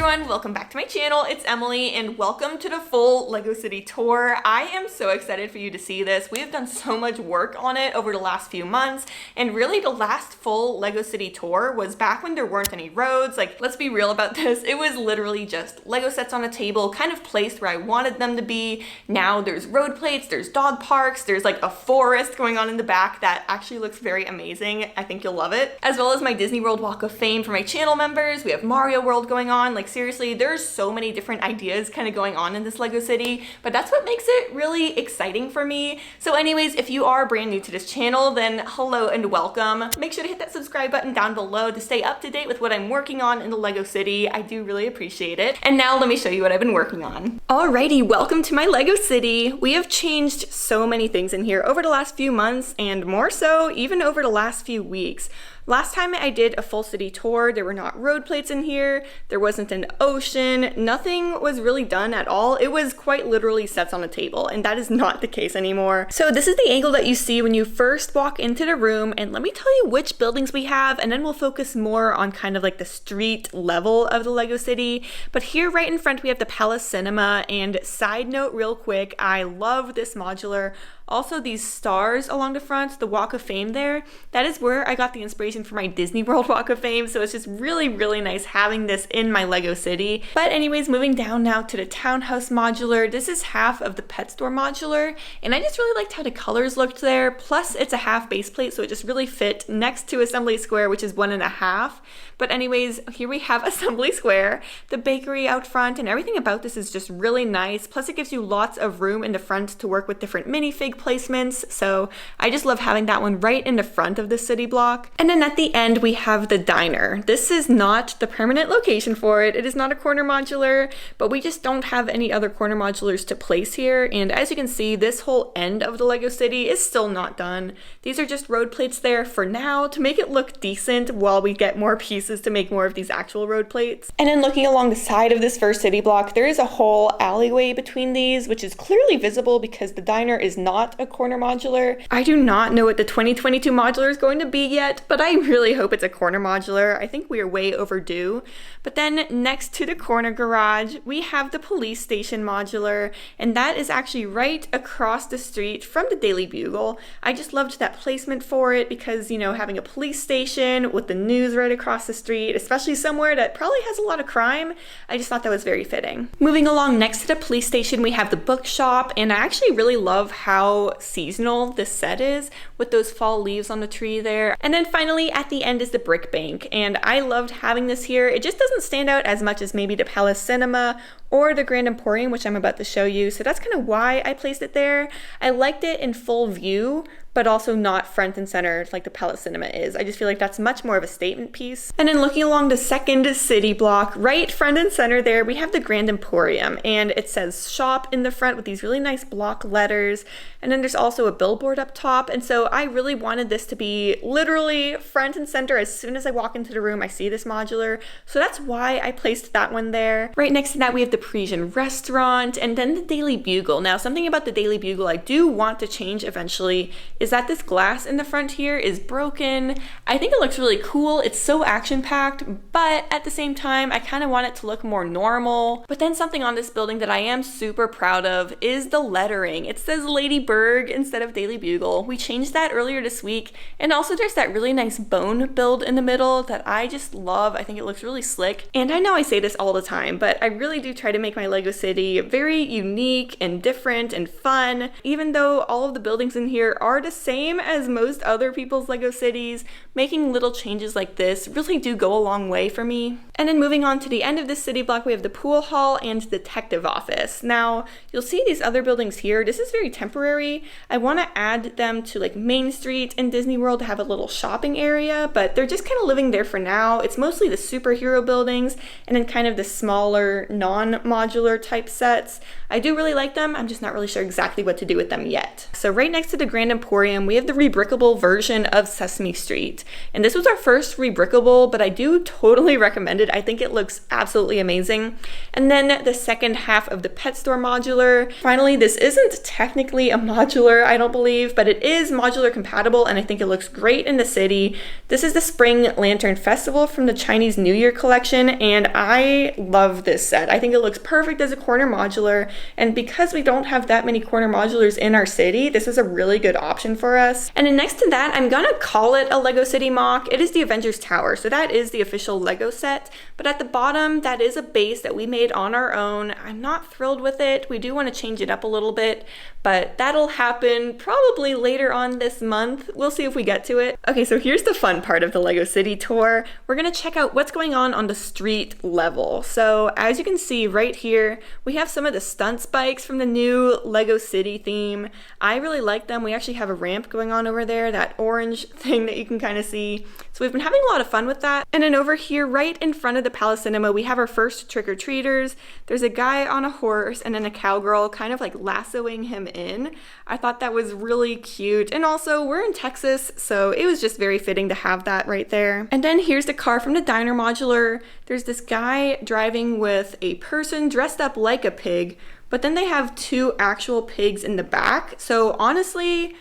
everyone, welcome back to my channel. It's Emily and welcome to the full Lego City tour. I am so excited for you to see this. We have done so much work on it over the last few months, and really the last full Lego City tour was back when there weren't any roads. Like, let's be real about this. It was literally just Lego sets on a table, kind of placed where I wanted them to be. Now there's road plates, there's dog parks, there's like a forest going on in the back that actually looks very amazing. I think you'll love it. As well as my Disney World Walk of Fame for my channel members. We have Mario World going on. Like, seriously, there's so many different ideas kind of going on in this Lego City, but that's what makes it really exciting for me. So anyways, if you are brand new to this channel, then hello and welcome. Make sure to hit that subscribe button down below to stay up to date with what I'm working on in the Lego City. I do really appreciate it. And now let me show you what I've been working on. Alrighty, welcome to my Lego City. We have changed so many things in here over the last few months, and more so even over the last few weeks. Last time I did a full city tour, there were not road plates in here, there wasn't an ocean, nothing was really done at all. It was quite literally sets on a table, and that is not the case anymore. So this is the angle that you see when you first walk into the room, and let me tell you which buildings we have, and then we'll focus more on kind of like the street level of the Lego City. But here right in front we have the Palace Cinema, and side note real quick, I love this modular. Also, these stars along the front, the Walk of Fame there, that is where I got the inspiration for my Disney World Walk of Fame, so it's just really, really nice having this in my Lego City. But anyways, moving down now to the Townhouse modular. This is half of the Pet Store modular, and I just really liked how the colors looked there, plus it's a half base plate, so it just really fit next to Assembly Square, which is 1.5. But anyways, here we have Assembly Square, the bakery out front, and everything about this is just really nice, plus it gives you lots of room in the front to work with different minifig placements, so I just love having that one right in the front of the city block. And then at the end we have the diner. This is not the permanent location for it. It is not a corner modular, but we just don't have any other corner modulars to place here, and as you can see, this whole end of the Lego City is still not done. These are just road plates there for now to make it look decent while we get more pieces to make more of these actual road plates. And then looking along the side of this first city block, there is a whole alleyway between these, which is clearly visible because the diner is not a corner modular. I do not know what the 2022 modular is going to be yet, but I really hope it's a corner modular. I think we are way overdue. But then next to the corner garage, we have the police station modular, and that is actually right across the street from the Daily Bugle. I just loved that placement for it because, you know, having a police station with the news right across the street, especially somewhere that probably has a lot of crime, I just thought that was very fitting. Moving along next to the police station, we have the bookshop, and I actually really love how seasonal this set is with those fall leaves on the tree there. And then finally at the end is the brick bank, and I loved having this here. It just doesn't stand out as much as maybe the Palace Cinema or the Grand Emporium, which I'm about to show you, so that's kind of why I placed it there. I liked it in full view, but also not front and center like the Palace Cinema is. I just feel like that's much more of a statement piece. And then looking along the second city block, right front and center there, we have the Grand Emporium, and it says shop in the front with these really nice block letters. And then there's also a billboard up top, and so I really wanted this to be literally front and center. As soon as I walk into the room, I see this modular, so that's why I placed that one there. Right next to that, we have the Parisian restaurant, and then the Daily Bugle. Now, something about the Daily Bugle I do want to change eventually is that this glass in the front here is broken. I think it looks really cool. It's so action-packed, but at the same time, I kind of want it to look more normal. But then something on this building that I am super proud of is the lettering. It says Lady Berg instead of Daily Bugle. We changed that earlier this week, and also there's that really nice bone build in the middle that I just love. I think it looks really slick, and I know I say this all the time, but I really do try to make my Lego City very unique and different and fun, even though all of the buildings in here are the same as most other people's Lego cities. Making little changes like this really do go a long way for me. And then moving on to the end of this city block, we have the pool hall and detective office. Now, you'll see these other buildings here. This is very temporary. I want to add them to like Main Street in Disney World to have a little shopping area, but they're just kind of living there for now. It's mostly the superhero buildings and then kind of the smaller non-modular type sets. I do really like them. I'm just not really sure exactly what to do with them yet. So right next to the Grand Emporium, we have the rebrickable version of Sesame Street. And this was our first rebrickable, but I do totally recommend it excited. I think it looks absolutely amazing. And then the second half of the pet store modular. Finally, this isn't technically a modular, I don't believe, but it is modular compatible, and I think it looks great in the city. This is the Spring Lantern Festival from the Chinese New Year collection, and I love this set. I think it looks perfect as a corner modular, and because we don't have that many corner modulars in our city, this is a really good option for us. And then next to that, I'm gonna call it a Lego City mock. It is the Avengers Tower, so that is the official Lego set, but at the bottom, that is a base that we made on our own. I'm not thrilled with it. We do want to change it up a little bit, but that'll happen probably later on this month. We'll see if we get to it. Okay, so here's the fun part of the Lego City tour. We're gonna check out what's going on the street level. So as you can see right here, we have some of the stunt spikes from the new Lego City theme. I really like them. We actually have a ramp going on over there, that orange thing that you can kind of see. So we've been having a lot of fun with that. And then over here, right in front of the Palace Cinema, we have our first trick-or-treaters. There's a guy on a horse and then a cowgirl kind of like lassoing him in. I thought that was really cute. And also, we're in Texas, so it was just very fitting to have that right there. And then here's the car from the diner modular. There's this guy driving with a person dressed up like a pig, but then they have two actual pigs in the back. So honestly,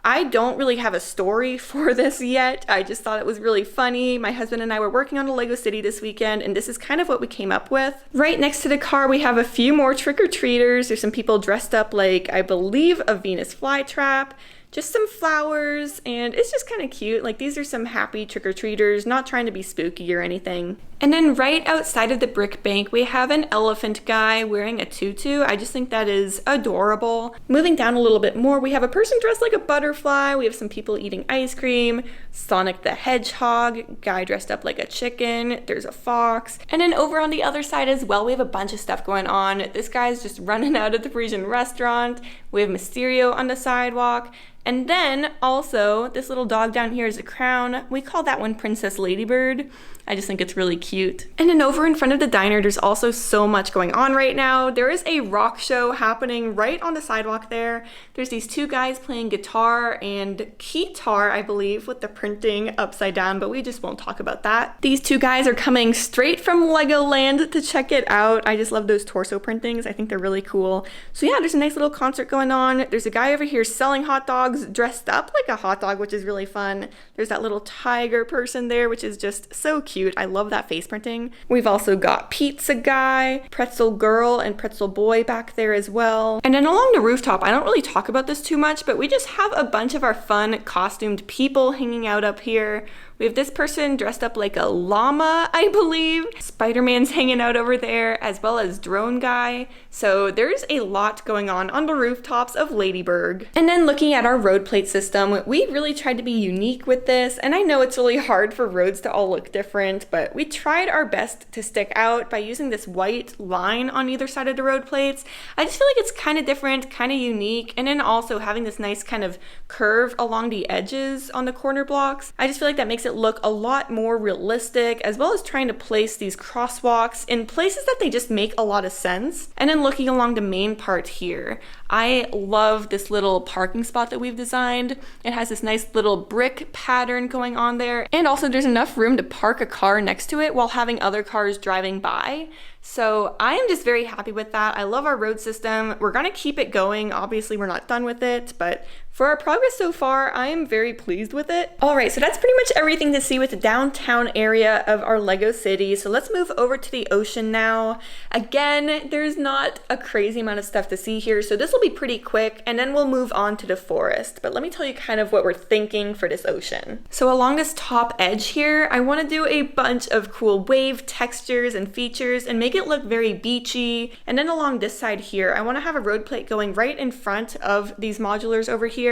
I don't really have a story for this yet. I just thought it was really funny. My husband and I were working on a Lego City this weekend, and this is kind of what we came up with. Right next to the car, we have a few more trick-or-treaters. There's some people dressed up like, I believe, a Venus flytrap. Just some flowers, and it's just kind of cute. Like, these are some happy trick-or-treaters, not trying to be spooky or anything. And then right outside of the brick bank, we have an elephant guy wearing a tutu. I just think that is adorable. Moving down a little bit more, we have a person dressed like a butterfly. We have some people eating ice cream. Sonic the Hedgehog, guy dressed up like a chicken. There's a fox. And then over on the other side as well, we have a bunch of stuff going on. This guy's just running out of the Parisian restaurant. We have Mysterio on the sidewalk. And then also, this little dog down here is a crown. We call that one Princess Ladybird. I just think it's really cute. And then over in front of the diner, there's also so much going on right now. There is a rock show happening right on the sidewalk there. There's these two guys playing guitar and keytar, I believe, with the printing upside down, but we just won't talk about that. These two guys are coming straight from Legoland to check it out. I just love those torso printings. I think they're really cool. So yeah, there's a nice little concert going on. There's a guy over here selling hot dogs dressed up like a hot dog, which is really fun. There's that little tiger person there, which is just so cute. I love that face printing. We've also got pizza guy, pretzel girl, and pretzel boy back there as well. And then along the rooftop, I don't really talk about this too much, but we just have a bunch of our fun costumed people hanging out up here. We have this person dressed up like a llama, I believe. Spider-Man's hanging out over there, as well as Drone Guy. So there's a lot going on the rooftops of Ladyburg. And then looking at our road plate system, we really tried to be unique with this. And I know it's really hard for roads to all look different, but we tried our best to stick out by using this white line on either side of the road plates. I just feel like it's kind of different, kind of unique. And then also having this nice kind of curve along the edges on the corner blocks. I just feel like that makes it look a lot more realistic, as well as trying to place these crosswalks in places that they just make a lot of sense. And then looking along the main part here, I love this little parking spot that we've designed. It has this nice little brick pattern going on there, and also there's enough room to park a car next to it while having other cars driving by. So I am just very happy with that. I love our road system. We're gonna keep it going. Obviously, we're not done with it, but for our progress so far, I am very pleased with it. All right, so that's pretty much everything to see with the downtown area of our Lego City. So let's move over to the ocean now. Again, there's not a crazy amount of stuff to see here, so this will be pretty quick, and then we'll move on to the forest. But let me tell you kind of what we're thinking for this ocean. So along this top edge here, I wanna do a bunch of cool wave textures and features and make it look very beachy. And then along this side here, I wanna have a road plate going right in front of these modulars over here,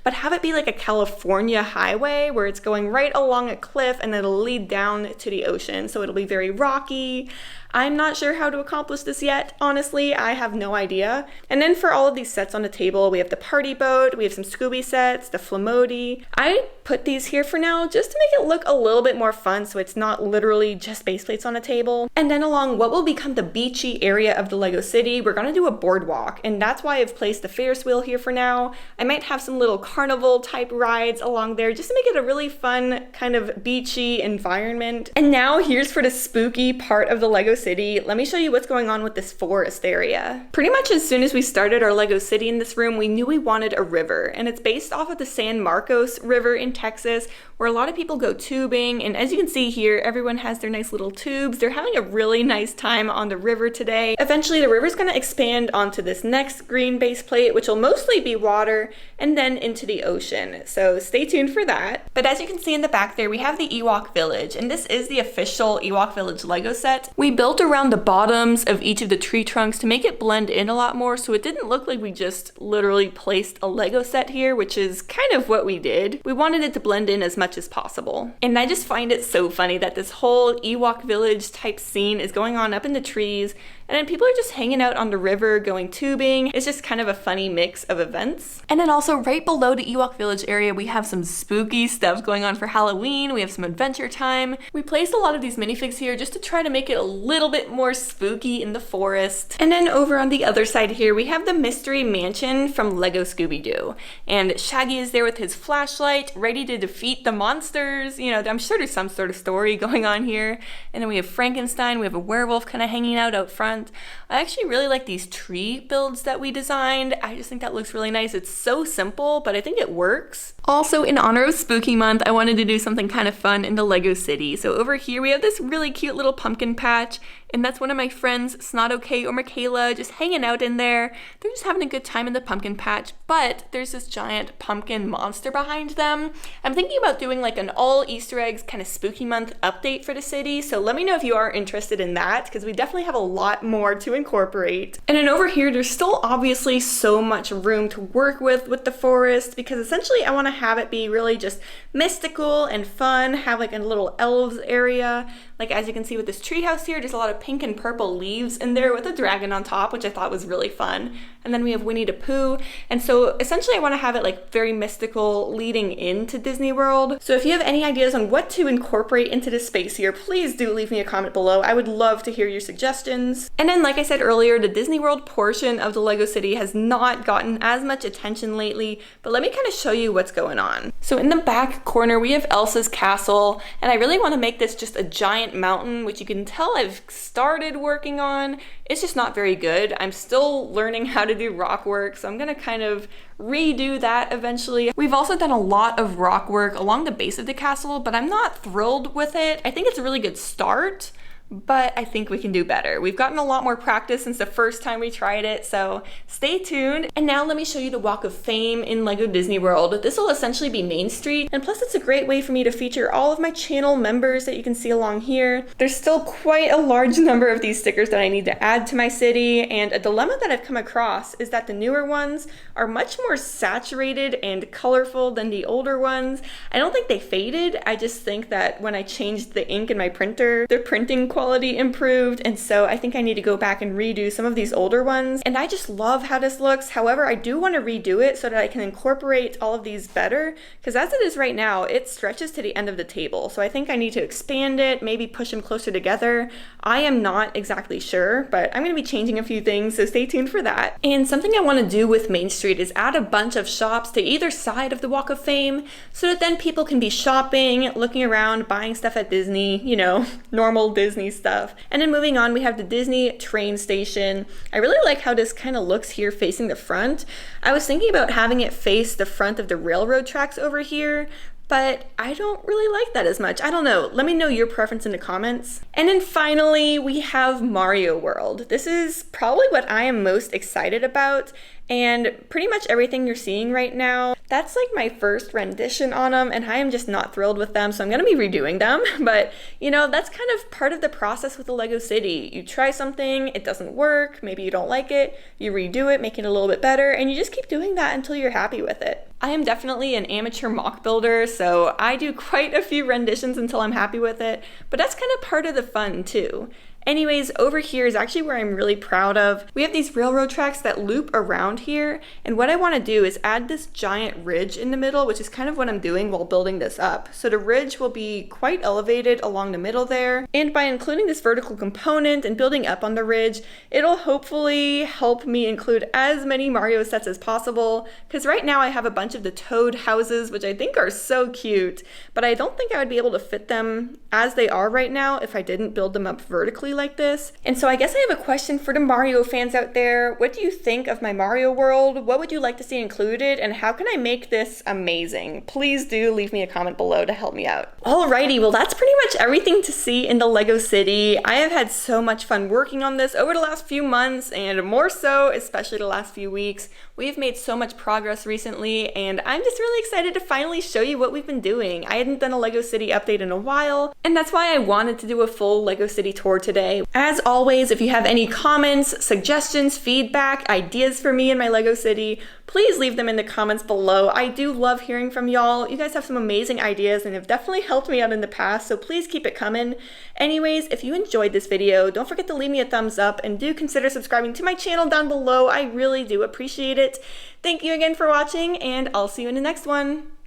but have it be like a California highway where it's going right along a cliff and it'll lead down to the ocean. So it'll be very rocky. I'm not sure how to accomplish this yet, honestly. I have no idea. And then for all of these sets on the table, we have the party boat, we have some Scooby sets, the Flamodi. I put these here for now just to make it look a little bit more fun so it's not literally just base plates on a table. And then along what will become the beachy area of the Lego City, we're gonna do a boardwalk, and that's why I've placed the Ferris wheel here for now. I might have some little carnival type rides along there just to make it a really fun kind of beachy environment. And now here's for the spooky part of the Lego City. Let me show you what's going on with this forest area. Pretty much as soon as we started our Lego City in this room, we knew we wanted a river, and it's based off of the San Marcos River in Texas, where a lot of people go tubing. And as you can see here, everyone has their nice little tubes. They're having a really nice time on the river today. Eventually the river's going to expand onto this next green base plate, which will mostly be water, and then into the ocean. So stay tuned for that. But as you can see in the back there, we have the Ewok Village, and this is the official Ewok Village Lego set. We built around the bottoms of each of the tree trunks to make it blend in a lot more, so it didn't look like we just literally placed a Lego set here, which is kind of what we did. We wanted it to blend in as much as possible. And I just find it so funny that this whole Ewok Village type scene is going on up in the trees, and then people are just hanging out on the river, going tubing. It's just kind of a funny mix of events. And then also right below the Ewok Village area, we have some spooky stuff going on for Halloween. We have some adventure time. We placed a lot of these minifigs here just to try to make it a little bit more spooky in the forest. And then over on the other side here, we have the Mystery Mansion from Lego Scooby-Doo. And Shaggy is there with his flashlight, ready to defeat the monsters. You know, I'm sure there's some sort of story going on here. And then we have Frankenstein. We have a werewolf kind of hanging out front. I actually really like these tree builds that we designed. I just think that looks really nice. It's so simple, but I think it works. Also, in honor of Spooky Month, I wanted to do something kind of fun in the Lego City. So over here, we have this really cute little pumpkin patch, and that's one of my friends, Snot-OK or Michaela, just hanging out in there. They're just having a good time in the pumpkin patch, but there's this giant pumpkin monster behind them. I'm thinking about doing like an all Easter eggs kind of Spooky Month update for the city, so let me know if you are interested in that, because we definitely have a lot more to incorporate. And then over here, there's still obviously so much room to work with the forest, because essentially I want to have it be really just mystical and fun, have like a little elves area. Like as you can see with this treehouse here, there's a lot of pink and purple leaves in there with a dragon on top, which I thought was really fun. And then we have Winnie the Pooh. And so essentially I want to have it like very mystical leading into Disney World. So if you have any ideas on what to incorporate into this space here, please do leave me a comment below. I would love to hear your suggestions. And then like I said earlier, the Disney World portion of the Lego City has not gotten as much attention lately, but let me kind of show you what's going on. So in the back corner, we have Elsa's castle, and I really want to make this just a giant mountain, which you can tell I've started working on. It's just not very good. I'm still learning how to do rock work, so I'm gonna kind of redo that eventually. We've also done a lot of rock work along the base of the castle, but I'm not thrilled with it. I think it's a really good start, but I think we can do better. We've gotten a lot more practice since the first time we tried it, so stay tuned. And now let me show you the Walk of Fame in Lego Disney World. This will essentially be Main Street, and plus it's a great way for me to feature all of my channel members that you can see along here. There's still quite a large number of these stickers that I need to add to my city, and a dilemma that I've come across is that the newer ones are much more saturated and colorful than the older ones. I don't think they faded, I just think that when I changed the ink in my printer, the printing quality improved, and so I think I need to go back and redo some of these older ones. And I just love how this looks. However, I do want to redo it so that I can incorporate all of these better, because as it is right now, it stretches to the end of the table. So I think I need to expand it, maybe push them closer together. I am not exactly sure, but I'm going to be changing a few things, so stay tuned for that. And something I want to do with Main Street is add a bunch of shops to either side of the Walk of Fame, so that then people can be shopping, looking around, buying stuff at Disney, you know, normal Disney stuff. And then moving on, we have the Disney train station. I really like how this kind of looks here facing the front. I was thinking about having it face the front of the railroad tracks over here, but I don't really like that as much. I don't know. Let me know your preference in the comments. And then finally, we have Mario World. This is probably what I am most excited about, and pretty much everything you're seeing right now, that's like my first rendition on them, and I am just not thrilled with them, so I'm gonna be redoing them. But you know, that's kind of part of the process with the Lego City. You try something, it doesn't work, maybe you don't like it, you redo it, make it a little bit better, and you just keep doing that until you're happy with it. I am definitely an amateur mock builder, so I do quite a few renditions until I'm happy with it, but that's kind of part of the fun too. Anyways, over here is actually where I'm really proud of. We have these railroad tracks that loop around here, and what I want to do is add this giant ridge in the middle, which is kind of what I'm doing while building this up. So the ridge will be quite elevated along the middle there, and by including this vertical component and building up on the ridge, it'll hopefully help me include as many Mario sets as possible, because right now I have a bunch of the Toad houses, which I think are so cute, but I don't think I would be able to fit them as they are right now if I didn't build them up vertically like this. And so I guess I have a question for the Mario fans out there. What do you think of my Mario world? What would you like to see included, and how can I make this amazing? Please do leave me a comment below to help me out. Alrighty, well that's pretty much everything to see in the Lego City. I have had so much fun working on this over the last few months, and more so, especially the last few weeks. We've made so much progress recently, and I'm just really excited to finally show you what we've been doing. I hadn't done a Lego City update in a while, and that's why I wanted to do a full Lego City tour today. As always, if you have any comments, suggestions, feedback, ideas for me in my Lego City, please leave them in the comments below. I do love hearing from y'all. You guys have some amazing ideas and have definitely helped me out in the past, so please keep it coming. Anyways, if you enjoyed this video, don't forget to leave me a thumbs up and do consider subscribing to my channel down below. I really do appreciate it. Thank you again for watching, and I'll see you in the next one.